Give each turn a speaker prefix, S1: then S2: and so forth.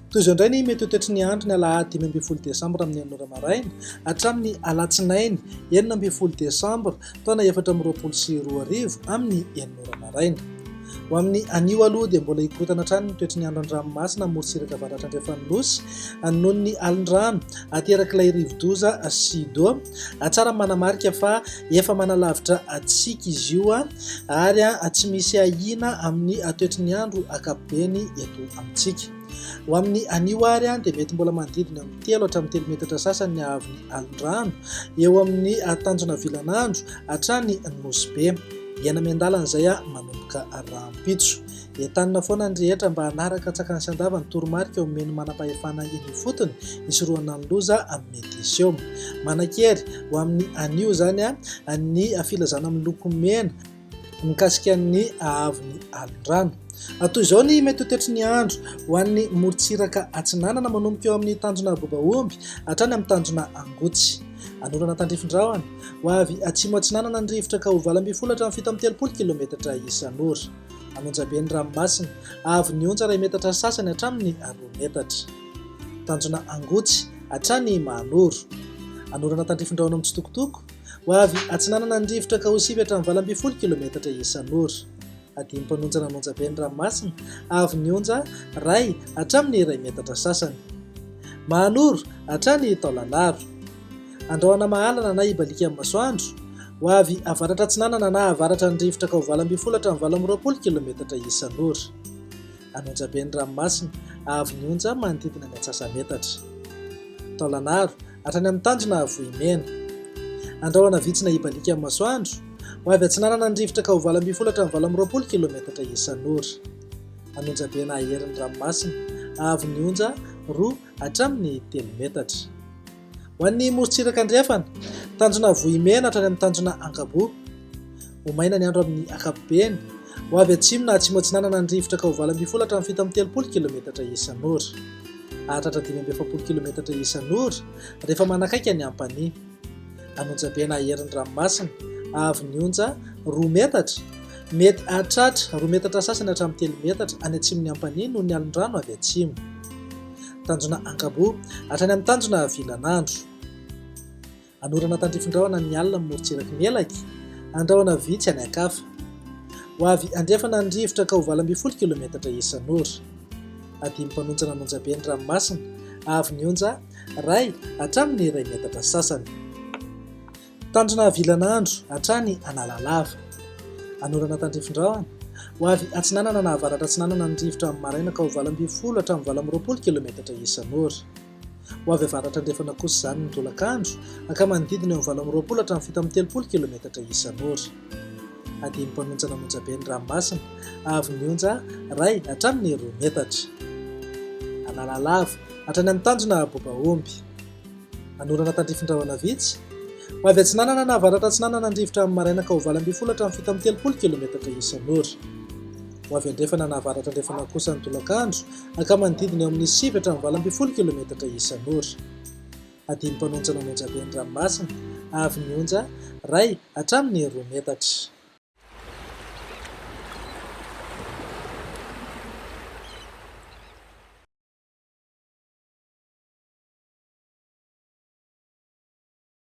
S1: Toy izao indray ny mety ho toetry ny andro ny alahady 5 Desambra amin'ny 9 maraina hatramin'ny alatsinainy 9 Desambra taona 2022 amin'ny 9 maraina. Ho amin'ny anio aloha dia mbola hikorotana hatrany ny toetry ny andro an-dranomasina morotsiraka avaratra andrefanolosy noho ny alin-drano aterak'ilay rivo-doza sido tsara manamarika fa efa manalavitra atsika izy io ary tsy misy ahina amin'ny toetry ny andro akapobeny eto amintsika. Ho amin'ny anio ary dia mety mbola manodidina amin'ny 3 hatramin'ny 3 metatra sasany ny ahavon'ny alin-drano eo amin'ny tanjona vilanandro hatrany Nosy Be. Iana miandalana izay manomboka rahampitso. Entanina foana ny rehetra mba hanaraka tsakany sy andava ny toromarika omeny manam-pahefana iny fotony isoroana ny loza mety isy eo. Manan-kery ho amin'ny anio zany ny filazana amin'ny loko mena mikasika ny ahavon'ny alin-drano. Toy izao ny mety ho toetry ny andro ho an'ny morotsiraka atsinanana manomboka eo amin'ny tanjona Bobaomby hatrany amin'ny tanjona Angotsy. Anorana tandrifin-drahona ho avy atsimo atsinanana ny rivotra ka ho 20 hatramin'ny 7 kilometatra isan'ora. Anonjabe ny ranomasina avy onja 2 metatra sasany hatramin'ny 2 metatra. Tanjona Angotsy hatrany Mahanoro. Anorana tandrifin-drahona amin'ny Tsitokotoko ho avy atsinanana ny rivotra ka ho 7 hatramin'ny 20 kilometatra isan'ora. Adimy mpanonjana anonjabe ny ranomasina avy onja 2 hatramin'ny 2 metatra sasany. Mahanoro hatrany Taolagnaro. Andrahoana mahalana na ibalika amin'ny masoandro ho avy avaratra atsinanana na avaratra ny rivotra ka ho 20 hatramin'ny 20 kilometatra isan'ora. Anonjabe ny ranomasina avy onja manodidina ny atsasametatra. Taolagnaro hatrany amin'ny tanjona Vohimena. Andrahoana vitsina ibalika amin'ny masoandro ho avy atsinanana ny rivotra ka ho 20 hatramin'ny 20 kilometatra isan'ora. Anonjabe na aherin'ny ranomasina avy onja 2 hatramin'ny 3 metatra. Ho an'ny morotsiraka andrefana, tanjona Vohimena hatrany amin'ny tanjona Ankabo. Ho maina ny andro amin'ny ankapobeny ho avy atsimo na atsimo atsinanana ny rivotra ka ho 20 hatramin'ny 7 kilometatra isan'ora. Hahatratra 7 kilometatra isan'ora rehefa manakaiky ny Ampania. Anonjabe na aherin'ny ranomasina avy onja 2 metatra mety hahatratra 2 metatra sasany hatramin'ny 3 metatra any atsimon'ny Ampania noho ny alin-drano avy atsimo. Tanjona Ankabo hatrany amin'ny tanjona Vilanandro. Anorana tandrifin-drahona ny alina morotsiraky Melaky andrahoana vitsy any Ankafa. Ho avy andrefana ny rivotra ka ho 20 kilometatra isan'ora. Adimy mpanonjana anonjabe ny ranomasina avy onja 2 hatramin'ny 2 metatra sasany. Tanjona Vilanandro hatrany Analalava. Anorana tandrifin-drahona ho avy atsinanana na avaratra atsinanana ny rivotra amin'ny maraina ka ho 20 hatramin'ny 20 kilometatra isan'ora. Ho avy avaratra andrefana kosa izany ny tolakandro ka manodidina eo amin'ny 20 hatramin'ny 17 kilometatra isan'ora. Adimy mpanonjana anonjabe ny ranomasina avy onja 2 hatramin'ny 2 metatra. Analalava hatrany amin'ny tanjona Bobaomby. Anorana tandrifin-drahona vitsy ho avy atsinanana na avaratra atsinanana ny rivotra amin'ny maraina ka ho 20 hatramin'ny 17 kilometatra isan'ora. Ho avy andrefana na avaratra andrefana kosa ny tolakandro ka manodidina eo amin'ny 7 hatramin'ny 20 kilometatra isan'ora. Adimy mpanonjana anonjabe ny ranomasina avy onja 2 hatramin'ny 2 metatra.